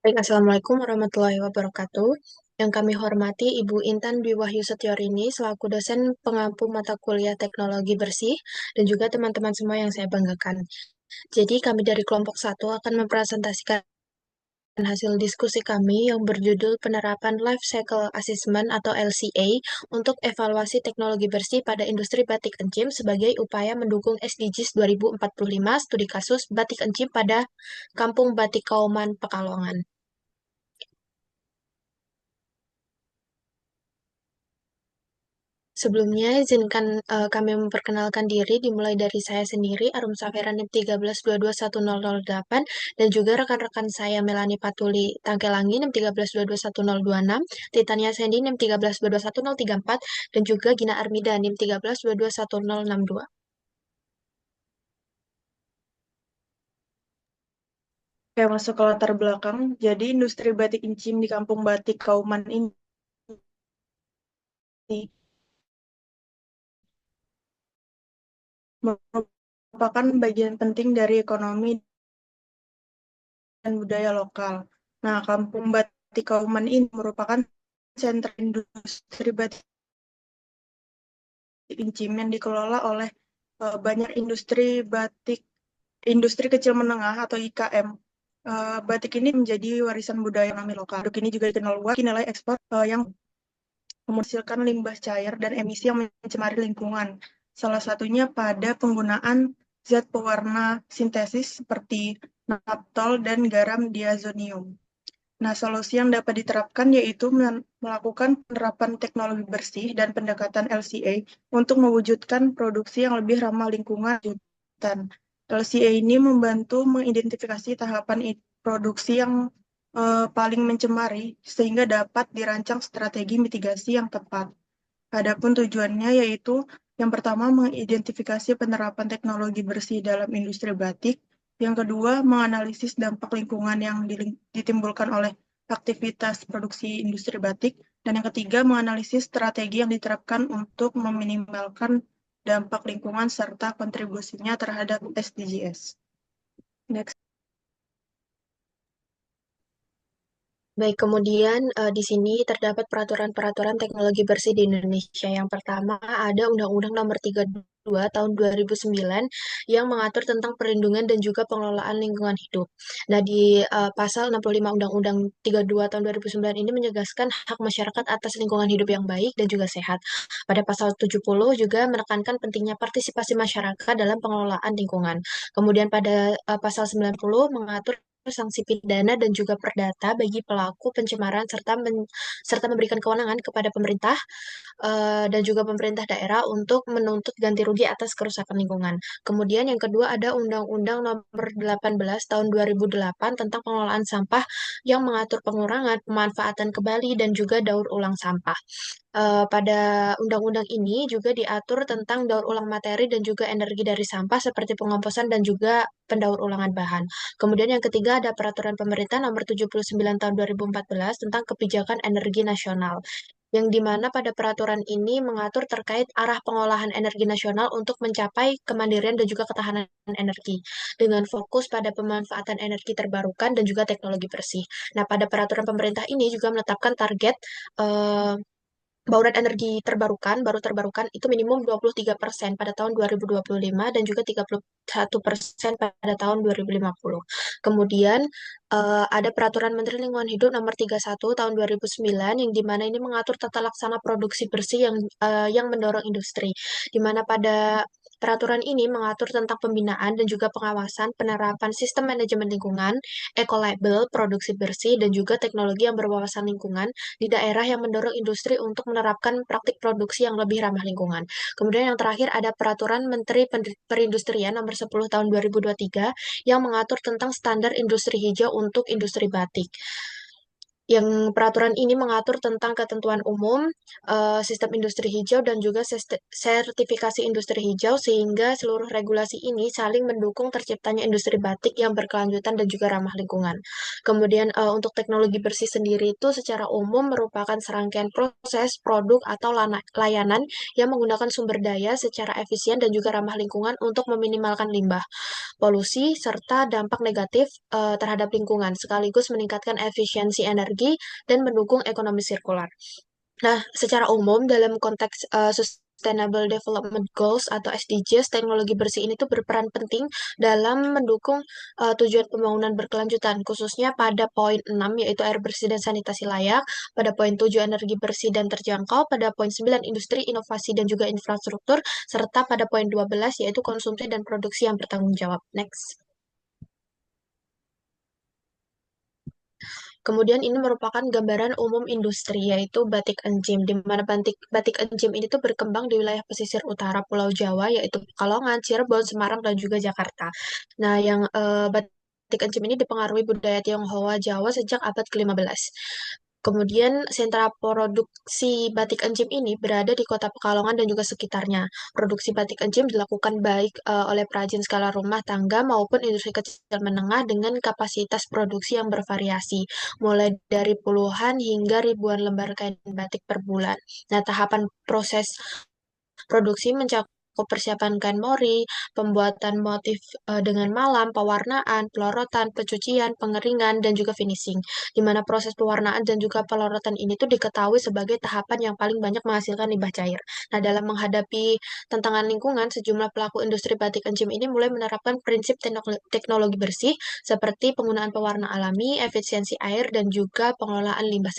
Baik, Assalamualaikum warahmatullahi wabarakatuh. Yang kami hormati Ibu Intan Dwi Wahyu Setiorini selaku dosen pengampu mata kuliah teknologi bersih dan juga teman-teman semua yang saya banggakan. Jadi kami dari kelompok satu akan mempresentasikan hasil diskusi kami yang berjudul penerapan Life Cycle Assessment atau LCA untuk evaluasi teknologi bersih pada industri batik encim sebagai upaya mendukung SDGs 2045 studi kasus batik encim pada Kampung Batik Kauman Pekalongan. Sebelumnya, izinkan kami memperkenalkan diri dimulai dari saya sendiri, Arum Safera NIM 13221008, dan juga rekan-rekan saya Melani Patuli Tangkelangi NIM 13221026, Titania Sandy NIM 13221034, dan juga Gina Armida NIM 13221062. Kayak masuk ke latar belakang, jadi industri batik encim di Kampung Batik Kauman ini merupakan bagian penting dari ekonomi dan budaya lokal. Nah, Kampung Batik Kauman ini merupakan sentra industri batik encim yang dikelola oleh banyak industri kecil menengah atau IKM. Batik ini menjadi warisan budaya ekonomi lokal. Produk ini juga dikenal luas nilai ekspor yang menghasilkan limbah cair dan emisi yang mencemari lingkungan. Salah satunya pada penggunaan zat pewarna sintesis seperti naphthol dan garam diazonium. Nah, solusi yang dapat diterapkan yaitu melakukan penerapan teknologi bersih dan pendekatan LCA untuk mewujudkan produksi yang lebih ramah lingkungan. LCA ini membantu mengidentifikasi tahapan produksi yang paling mencemari sehingga dapat dirancang strategi mitigasi yang tepat. Adapun tujuannya yaitu yang pertama mengidentifikasi penerapan teknologi bersih dalam industri batik, yang kedua menganalisis dampak lingkungan yang ditimbulkan oleh aktivitas produksi industri batik, dan yang ketiga menganalisis strategi yang diterapkan untuk meminimalkan dampak lingkungan serta kontribusinya terhadap SDGs. Next. Baik, kemudian di sini terdapat peraturan-peraturan teknologi bersih di Indonesia. Yang pertama ada Undang-Undang Nomor 32 Tahun 2009 yang mengatur tentang perlindungan dan juga pengelolaan lingkungan hidup. Nah, di pasal 65 Undang-Undang 32 Tahun 2009 ini menyegaskan hak masyarakat atas lingkungan hidup yang baik dan juga sehat. Pada pasal 70 juga menekankan pentingnya partisipasi masyarakat dalam pengelolaan lingkungan. Kemudian pada pasal 90 mengatur sanksi pidana dan juga perdata bagi pelaku pencemaran serta memberikan kewenangan kepada pemerintah dan juga pemerintah daerah untuk menuntut ganti rugi atas kerusakan lingkungan. Kemudian yang kedua ada Undang-Undang Nomor 18 Tahun 2008 tentang pengelolaan sampah yang mengatur pengurangan, pemanfaatan kembali dan juga daur ulang sampah. Pada undang-undang ini juga diatur tentang daur ulang materi dan juga energi dari sampah seperti pengomposan dan juga pendaur ulangan bahan. Kemudian yang ketiga ada Peraturan Pemerintah Nomor 79 Tahun 2014 tentang Kebijakan Energi Nasional, yang dimana pada peraturan ini mengatur terkait arah pengolahan energi nasional untuk mencapai kemandirian dan juga ketahanan energi, dengan fokus pada pemanfaatan energi terbarukan dan juga teknologi bersih. Nah, pada peraturan pemerintah ini juga menetapkan target eh, bauran energi baru terbarukan itu minimum 23% pada tahun 2025 dan juga 31% pada tahun 2050. Kemudian ada Peraturan Menteri Lingkungan Hidup Nomor 31 Tahun 2009 yang dimana ini mengatur tata laksana produksi bersih yang mendorong industri. Di mana pada peraturan ini mengatur tentang pembinaan dan juga pengawasan penerapan sistem manajemen lingkungan, eco-label, produksi bersih, dan juga teknologi yang berwawasan lingkungan di daerah yang mendorong industri untuk menerapkan praktik produksi yang lebih ramah lingkungan. Kemudian yang terakhir ada Peraturan Menteri Perindustrian Nomor 10 Tahun 2023 yang mengatur tentang standar industri hijau untuk industri batik. Yang peraturan ini mengatur tentang ketentuan umum, sistem industri hijau, dan juga sertifikasi industri hijau, sehingga seluruh regulasi ini saling mendukung terciptanya industri batik yang berkelanjutan dan juga ramah lingkungan. Kemudian untuk teknologi bersih sendiri itu secara umum merupakan serangkaian proses, produk, atau layanan yang menggunakan sumber daya secara efisien dan juga ramah lingkungan untuk meminimalkan limbah. polusi, serta dampak negatif terhadap lingkungan, sekaligus meningkatkan efisiensi energi dan mendukung ekonomi sirkular. Nah, secara umum dalam konteks Sustainable Development Goals atau SDGs, teknologi bersih ini tuh berperan penting dalam mendukung tujuan pembangunan berkelanjutan, khususnya pada poin 6 yaitu air bersih dan sanitasi layak, pada poin 7 energi bersih dan terjangkau, pada poin 9 industri, inovasi dan juga infrastruktur, serta pada poin 12 yaitu konsumsi dan produksi yang bertanggung jawab. Next. Kemudian ini merupakan gambaran umum industri, yaitu batik encim, di mana batik encim ini tuh berkembang di wilayah pesisir utara Pulau Jawa, yaitu Pekalongan, Cirebon, Semarang, dan juga Jakarta. Nah, yang batik encim ini dipengaruhi budaya Tionghoa Jawa sejak abad ke-15. Kemudian sentra produksi batik encim ini berada di kota Pekalongan dan juga sekitarnya. Produksi batik encim dilakukan baik oleh perajin skala rumah tangga maupun industri kecil menengah dengan kapasitas produksi yang bervariasi, mulai dari puluhan hingga ribuan lembar kain batik per bulan. Nah, tahapan proses produksi mencakup persiapan kain mori, pembuatan motif dengan malam, pewarnaan, pelorotan, pencucian, pengeringan, dan juga finishing. Di mana proses pewarnaan dan juga pelorotan ini tuh diketahui sebagai tahapan yang paling banyak menghasilkan limbah cair. Nah, dalam menghadapi tantangan lingkungan, sejumlah pelaku industri batik encim ini mulai menerapkan prinsip teknologi bersih seperti penggunaan pewarna alami, efisiensi air, dan juga pengelolaan limbah.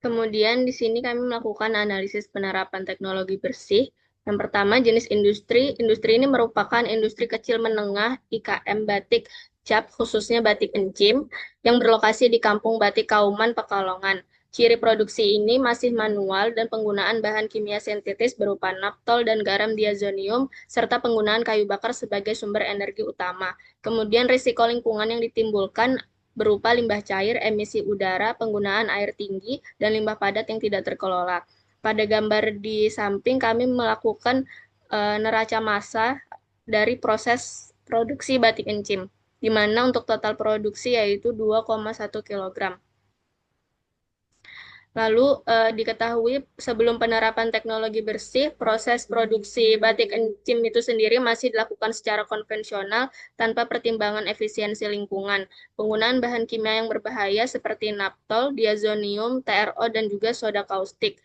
Kemudian di sini kami melakukan analisis penerapan teknologi bersih. Yang pertama, jenis industri. Industri ini merupakan industri kecil menengah IKM batik cap, khususnya batik encim, yang berlokasi di Kampung Batik Kauman, Pekalongan. Ciri produksi ini masih manual dan penggunaan bahan kimia sintetis berupa naftol dan garam diazonium, serta penggunaan kayu bakar sebagai sumber energi utama. Kemudian risiko lingkungan yang ditimbulkan berupa limbah cair, emisi udara, penggunaan air tinggi, dan limbah padat yang tidak terkelola. Pada gambar di samping kami melakukan neraca massa dari proses produksi batik encim, di mana untuk total produksi yaitu 2,1 kg. Lalu diketahui sebelum penerapan teknologi bersih, proses produksi batik encim itu sendiri masih dilakukan secara konvensional tanpa pertimbangan efisiensi lingkungan. Penggunaan bahan kimia yang berbahaya seperti naftol, diazonium, TRO, dan juga soda kaustik.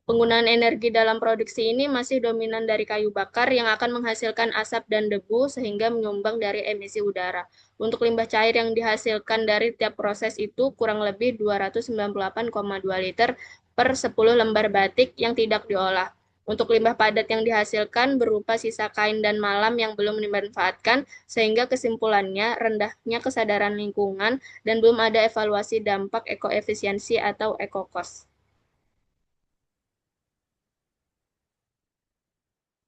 Penggunaan energi dalam produksi ini masih dominan dari kayu bakar yang akan menghasilkan asap dan debu sehingga menyumbang dari emisi udara. Untuk limbah cair yang dihasilkan dari tiap proses itu kurang lebih 298,2 liter per 10 lembar batik yang tidak diolah. Untuk limbah padat yang dihasilkan berupa sisa kain dan malam yang belum dimanfaatkan, sehingga kesimpulannya rendahnya kesadaran lingkungan dan belum ada evaluasi dampak ekoefisiensi atau eco-cost.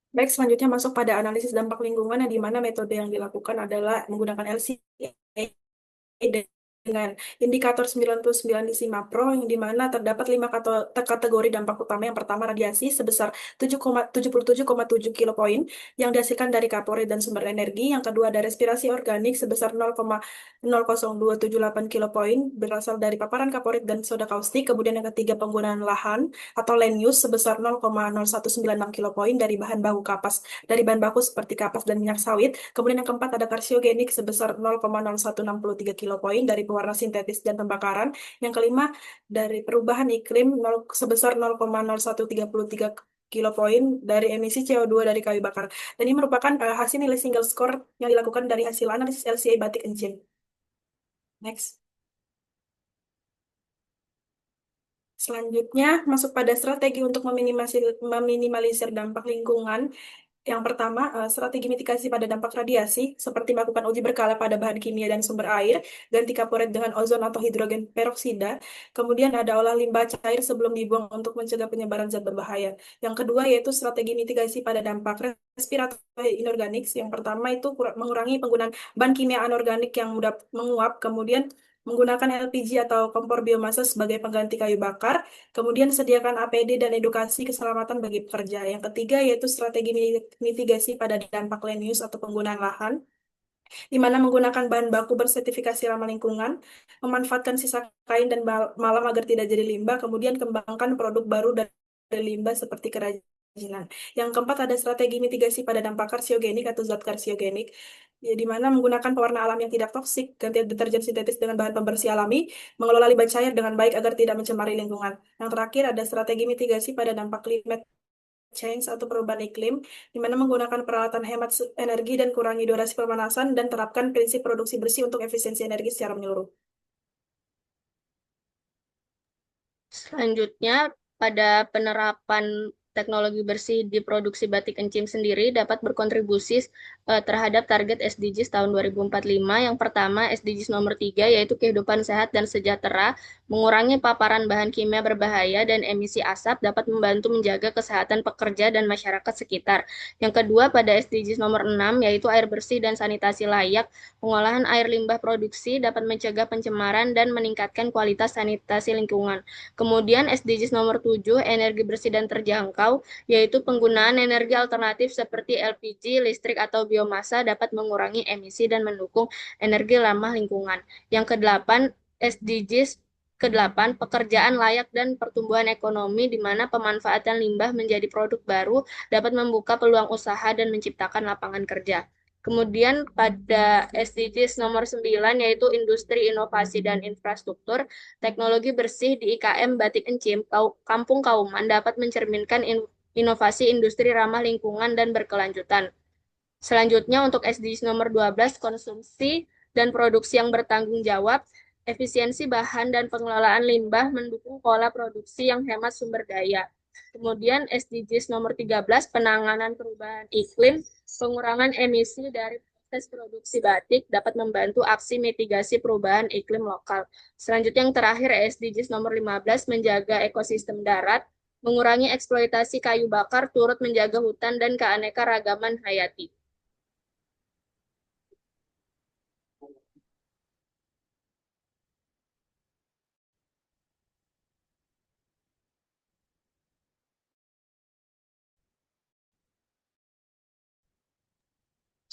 Baik, selanjutnya masuk pada analisis dampak lingkungan yang di mana metode yang dilakukan adalah menggunakan LCA dengan indikator 99 di SIMAPRO yang di mana terdapat 5 kategori dampak utama. Yang pertama radiasi sebesar 77,7 kilopoin yang dihasilkan dari kapore dan sumber energi. Yang kedua ada respirasi organik sebesar 0,00278 kilopoin berasal dari paparan kaporit dan soda kaustik. Kemudian yang ketiga penggunaan lahan atau land use sebesar 0,0196 kilopoin dari bahan baku seperti kapas dan minyak sawit. Kemudian yang keempat ada karsiogenik sebesar 0,0163 kilopoin dari pewarna sintetis dan pembakaran. Yang kelima dari perubahan iklim sebesar 0,0133 kilopoin dari emisi CO2 dari kayu bakar. Dan ini merupakan hasil nilai single score yang dilakukan dari hasil analisis LCA batik encim. Next. Selanjutnya, masuk pada strategi untuk meminimalisir dampak lingkungan. Yang pertama, strategi mitigasi pada dampak radiasi, seperti melakukan uji berkala pada bahan kimia dan sumber air, ganti kaporet dengan ozon atau hidrogen peroksida. Kemudian ada olah limbah cair sebelum dibuang untuk mencegah penyebaran zat berbahaya. Yang kedua yaitu strategi mitigasi pada dampak respiratori inorganik. Yang pertama itu mengurangi penggunaan bahan kimia anorganik yang mudah menguap, kemudian menggunakan LPG atau kompor biomasa sebagai pengganti kayu bakar. Kemudian sediakan APD dan edukasi keselamatan bagi pekerja. Yang ketiga yaitu strategi mitigasi pada dampak land use atau penggunaan lahan, di mana menggunakan bahan baku bersertifikasi ramah lingkungan, memanfaatkan sisa kain dan malam agar tidak jadi limbah, kemudian kembangkan produk baru dari limbah seperti kerajinan kerajinan. Yang keempat ada strategi mitigasi pada dampak karsiogenik atau zat karsiogenik, ya, di mana menggunakan pewarna alam yang tidak toksik, ganti deterjen sintetis dengan bahan pembersih alami, mengelola limbah cair dengan baik agar tidak mencemari lingkungan. Yang terakhir ada strategi mitigasi pada dampak climate change atau perubahan iklim, di mana menggunakan peralatan hemat energi dan kurangi durasi pemanasan dan terapkan prinsip produksi bersih untuk efisiensi energi secara menyeluruh. Selanjutnya, pada penerapan teknologi bersih di produksi batik encim sendiri dapat berkontribusi terhadap target SDGs tahun 2045. Yang pertama, SDGs nomor 3, yaitu kehidupan sehat dan sejahtera, mengurangi paparan bahan kimia berbahaya dan emisi asap dapat membantu menjaga kesehatan pekerja dan masyarakat sekitar. Yang kedua, pada SDGs nomor 6, yaitu air bersih dan sanitasi layak, pengolahan air limbah produksi dapat mencegah pencemaran dan meningkatkan kualitas sanitasi lingkungan. Kemudian SDGs nomor 7, energi bersih dan terjangkau, yaitu penggunaan energi alternatif seperti LPG, listrik, atau biomasa dapat mengurangi emisi dan mendukung energi ramah lingkungan. Yang kedelapan, SDGs kedelapan, pekerjaan layak dan pertumbuhan ekonomi, di mana pemanfaatan limbah menjadi produk baru dapat membuka peluang usaha dan menciptakan lapangan kerja. Kemudian pada SDGs nomor 9, yaitu industri, inovasi, dan infrastruktur, teknologi bersih di IKM Batik Encim, Kampung Kauman dapat mencerminkan inovasi industri ramah lingkungan dan berkelanjutan. Selanjutnya untuk SDGs nomor 12, konsumsi dan produksi yang bertanggung jawab, efisiensi bahan dan pengelolaan limbah mendukung pola produksi yang hemat sumber daya. Kemudian SDGs nomor 13, penanganan perubahan iklim, pengurangan emisi dari proses produksi batik dapat membantu aksi mitigasi perubahan iklim lokal. Selanjutnya yang terakhir SDGs nomor 15, menjaga ekosistem darat, mengurangi eksploitasi kayu bakar turut menjaga hutan dan keanekaragaman hayati.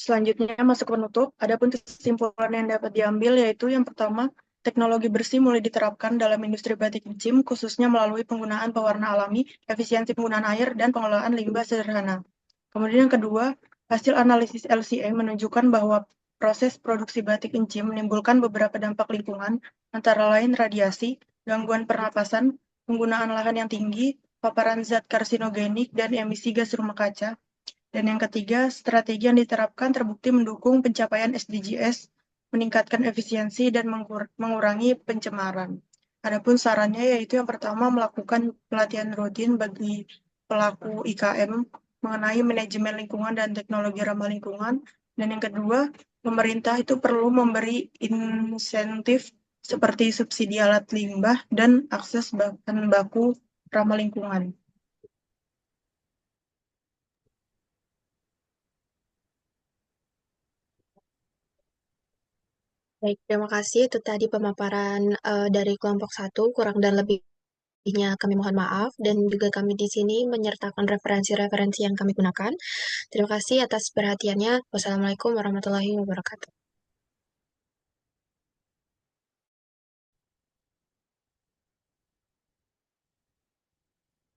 Selanjutnya masuk penutup, adapun kesimpulan yang dapat diambil yaitu yang pertama, teknologi bersih mulai diterapkan dalam industri batik encim, khususnya melalui penggunaan pewarna alami, efisiensi penggunaan air, dan pengelolaan limbah sederhana. Kemudian yang kedua, hasil analisis LCA menunjukkan bahwa proses produksi batik encim menimbulkan beberapa dampak lingkungan, antara lain radiasi, gangguan pernapasan, penggunaan lahan yang tinggi, paparan zat karsinogenik, dan emisi gas rumah kaca. Dan yang ketiga, strategi yang diterapkan terbukti mendukung pencapaian SDGs, meningkatkan efisiensi, dan mengurangi pencemaran. Adapun sarannya yaitu yang pertama, melakukan pelatihan rutin bagi pelaku IKM mengenai manajemen lingkungan dan teknologi ramah lingkungan. Dan yang kedua, pemerintah itu perlu memberi insentif seperti subsidi alat limbah dan akses bahan baku ramah lingkungan. Baik, terima kasih. Itu tadi pemaparan dari kelompok satu, kurang dan lebihnya kami mohon maaf, dan juga kami di sini menyertakan referensi-referensi yang kami gunakan. Terima kasih atas perhatiannya. Wassalamualaikum warahmatullahi wabarakatuh.